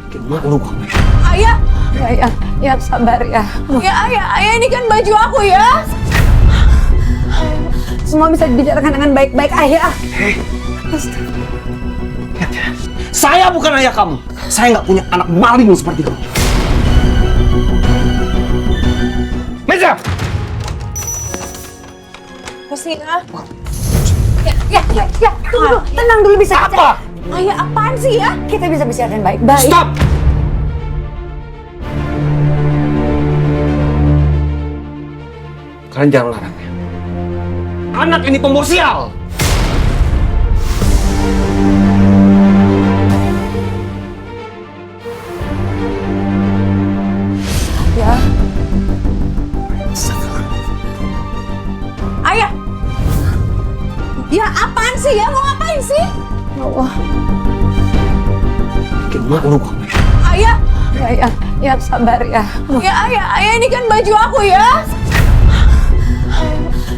Bikin malu kamu. Ayah! Ya sabar ya. Ya ayah ini kan baju aku ya. Semua bisa dibicarakan dengan baik-baik ayah. Hei. Lihat ya. Saya bukan ayah kamu. Saya nggak punya anak maling seperti kamu. Meja! Pusina. Ya, tunggu, tenang dulu bisa. Apa? Ayah apaan sih ya? Kita bisa bicarakan baik-baik. Stop! Kalian jangan larang ya. Anak ini pembawa sial. Ya, Ayah! Ya apaan sih ya? Mau ngapain sih? ya Allah. Bikin malu kamu. Ayah! Ya sabar ya. Ya ayah ini kan baju aku ya.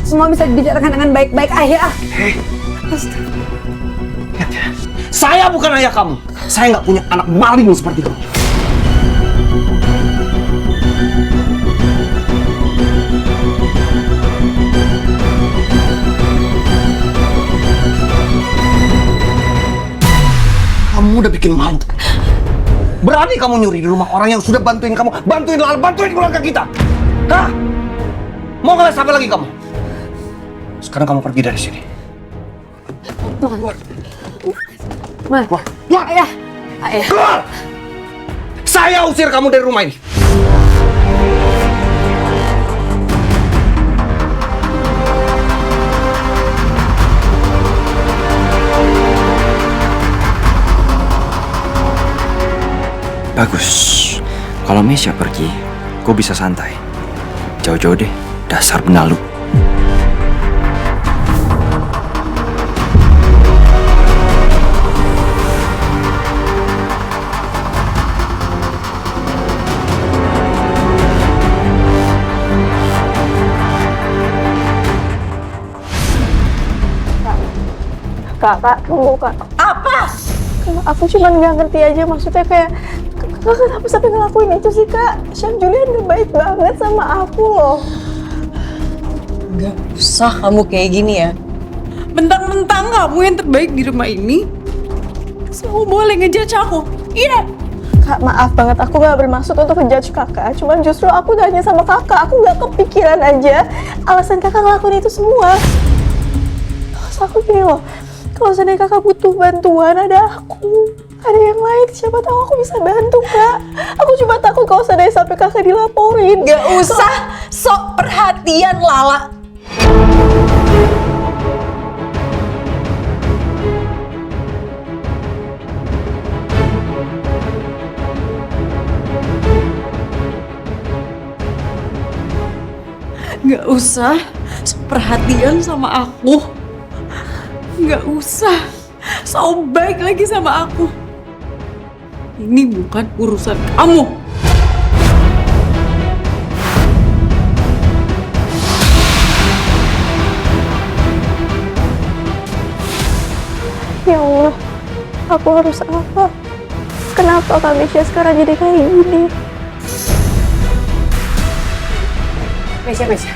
Semua bisa dibicarakan dengan baik-baik ayah. Hei. Lihat ya. Saya bukan ayah kamu. Saya nggak punya anak maling seperti kamu. Kamu udah bikin malu. Berani kamu nyuri di rumah orang yang sudah bantuin kamu, bantuin keluarga kita. Hah? Mau ngeles apa lagi kamu? Sekarang kamu pergi dari sini. Ma, Wah, keluar! ayah. Keluar! Saya usir kamu dari rumah ini. Bagus. Kalau Mesya pergi, gue bisa santai. Jauh-jauh deh, dasar benalu. Kak, tunggu kak. Apa? Aku cuma nggak ngerti aja, maksudnya kayak kakak kenapa sampai ngelakuin itu sih kak? Chef Julian udah baik banget sama aku loh. Gak usah kamu kayak gini ya. Mentang-mentang kamu yang terbaik di rumah ini, kamu boleh ngejudge aku. Iya. Kak, maaf banget, aku nggak bermaksud untuk ngejudge kakak. Cuman justru aku tanya sama kakak, aku nggak kepikiran aja alasan kakak ngelakuin itu semua. Terus aku gini loh, kalau seandainya kakak butuh bantuan, ada aku. Ada yang lain, siapa tahu aku bisa bantu, Kak. Aku cuma takut kalau seandainya sampai kakak dilaporin. Gak usah sok perhatian, Lala. Gak usah sok perhatian sama aku. Gak usah sok baik lagi sama aku. Ini bukan urusan kamu. Ya Allah, aku harus apa? Kenapa Kak Mesya sekarang jadi kayak gini? Mesya.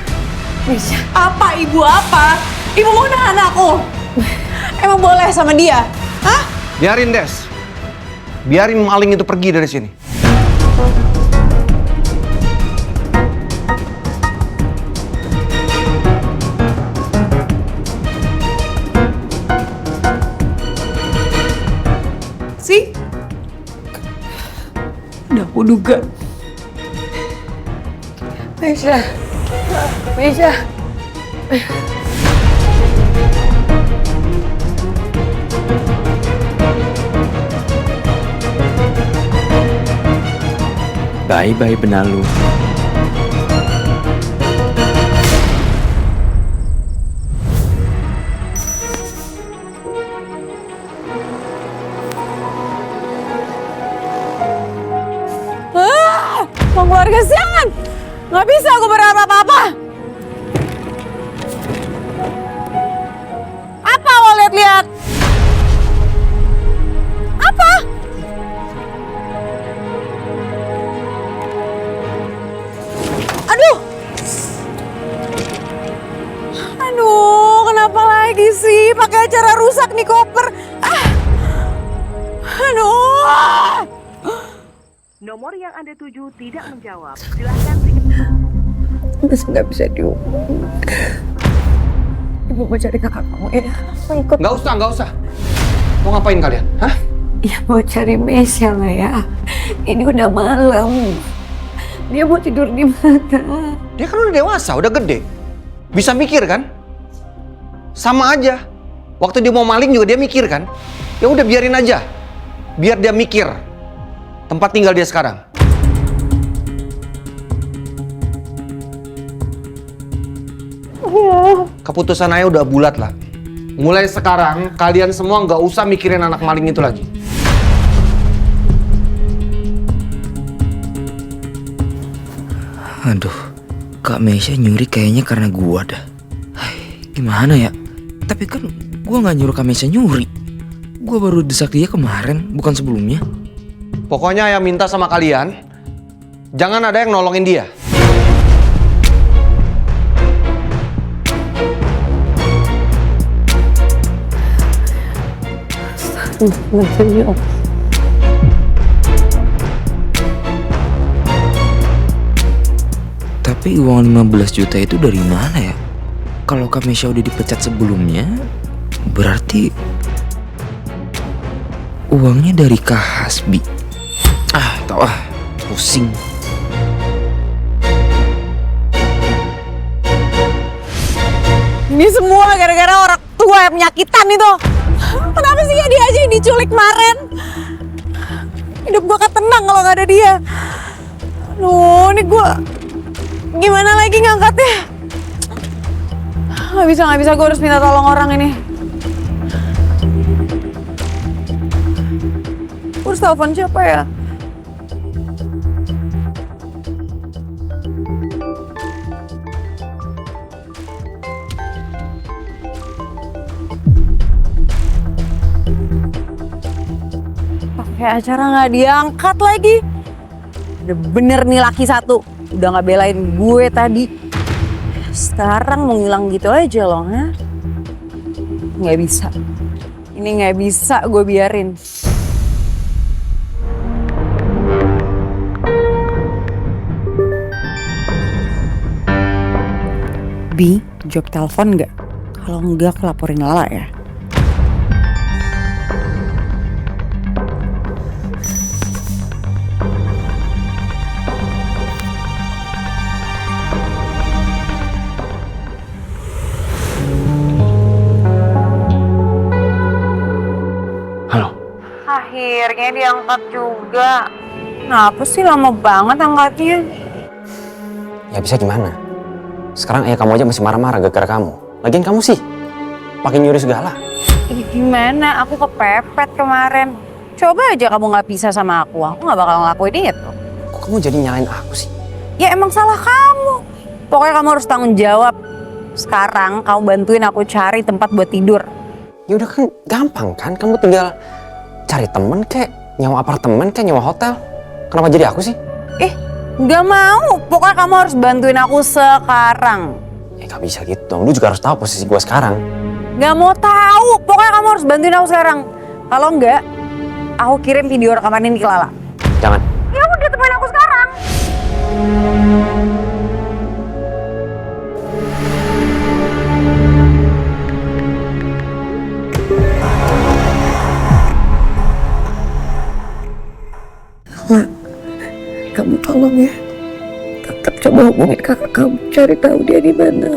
Apa ibu apa? Ibu mau nahan aku? Emang boleh sama dia? Hah? Biarin, Des. Biarin maling itu pergi dari sini. Sih? Udah aku duga. Mesya. Bye-bye benalu. Bang keluarga siangan. Nggak bisa aku berharap apa-apa. Apa lo lihat-lihat? Apa? nih koper. Aduh. Nomor yang Anda tuju tidak menjawab. Silakan Mas nggak bisa dihubungi. Ibu mau cari kakak kamu ya. Mau ikut? Nggak usah. Mau ngapain kalian? Hah? Ya mau cari Mesya lah ya. Ini udah malam. Dia mau tidur di mana? Dia kan udah dewasa, udah gede. Bisa mikir kan? Sama aja. Waktu dia mau maling juga dia mikir kan? Ya udah biarin aja. Biar dia mikir tempat tinggal dia sekarang. Keputusan Ayah udah bulat lah. Mulai sekarang kalian semua nggak usah mikirin anak maling itu lagi. Aduh, Kak Mesya nyuri kayaknya karena gua dah. Hai, gimana ya? Tapi kan gua nggak nyuruh Kak Mesya nyuri. Gua baru desak dia kemarin, bukan sebelumnya. Pokoknya Ayah minta sama kalian, jangan ada yang nolongin dia. Tapi uang 15 juta itu dari mana ya? Kalau Kak Mesya udah dipecat sebelumnya, berarti uangnya dari Kak Hasbi. Tahu pusing. Ini semua gara-gara orang tua yang penyakitan itu. Kenapa sih ya dia aja yang diculik kemarin? Hidup gue kan tenang kalau nggak ada dia. Aduh, ini gue gimana lagi ngangkatnya? Nggak bisa, gue harus minta tolong orang ini. Gue harus telepon siapa ya? Pakai acara nggak diangkat lagi. Udah bener nih laki satu. Udah nggak belain gue tadi. Sekarang mau ngilang gitu aja loh, ha? Nggak bisa. Ini nggak bisa gue biarin. Bi, jawab telepon nggak? Kalau nggak, aku laporin Lala ya. Halo. Akhirnya diangkat juga. Kenapa sih lama banget angkatnya? Ya bisa gimana? Sekarang ayah kamu aja masih marah-marah gara-gara kamu. Lagian kamu sih pakai nyuri segala. Gimana? Aku kepepet kemarin. Coba aja kamu nggak bisa sama aku nggak bakal ngelakuin itu. Kok kamu jadi nyalain aku sih? Ya emang salah kamu. Pokoknya kamu harus tanggung jawab. Sekarang kamu bantuin aku cari tempat buat tidur. Ya udah kan gampang kan? Kamu tinggal cari temen kek, nyewa apartemen kek, nyewa hotel. Kenapa jadi aku sih? Nggak mau. Pokoknya kamu harus bantuin aku sekarang. Ya gak bisa gitu dong. Lu juga harus tahu posisi gue sekarang. Nggak mau tahu. Pokoknya kamu harus bantuin aku sekarang. Kalau nggak, aku kirim video rekaman ini ke Lala. Jangan. Ya udah, temuin aku sekarang. Kamu tolong ya. Tetap coba hubungin kakak kamu, cari tahu dia di mana.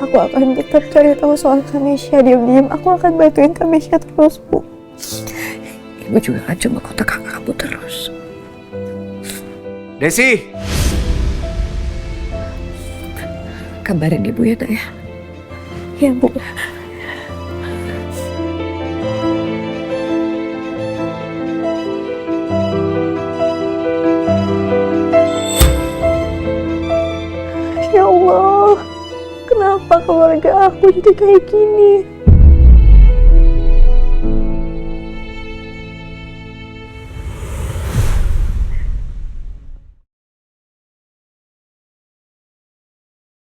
Aku akan tetap cari tahu soal Kamesya diam-diam. Aku akan bantuin Kamesya terus, Bu. Ibu juga akan coba kontak kakak kamu terus. Desi. Kabarin ibu ya, Nak ya. Ya, Bu. Ya Allah, kenapa keluarga aku jadi kayak gini?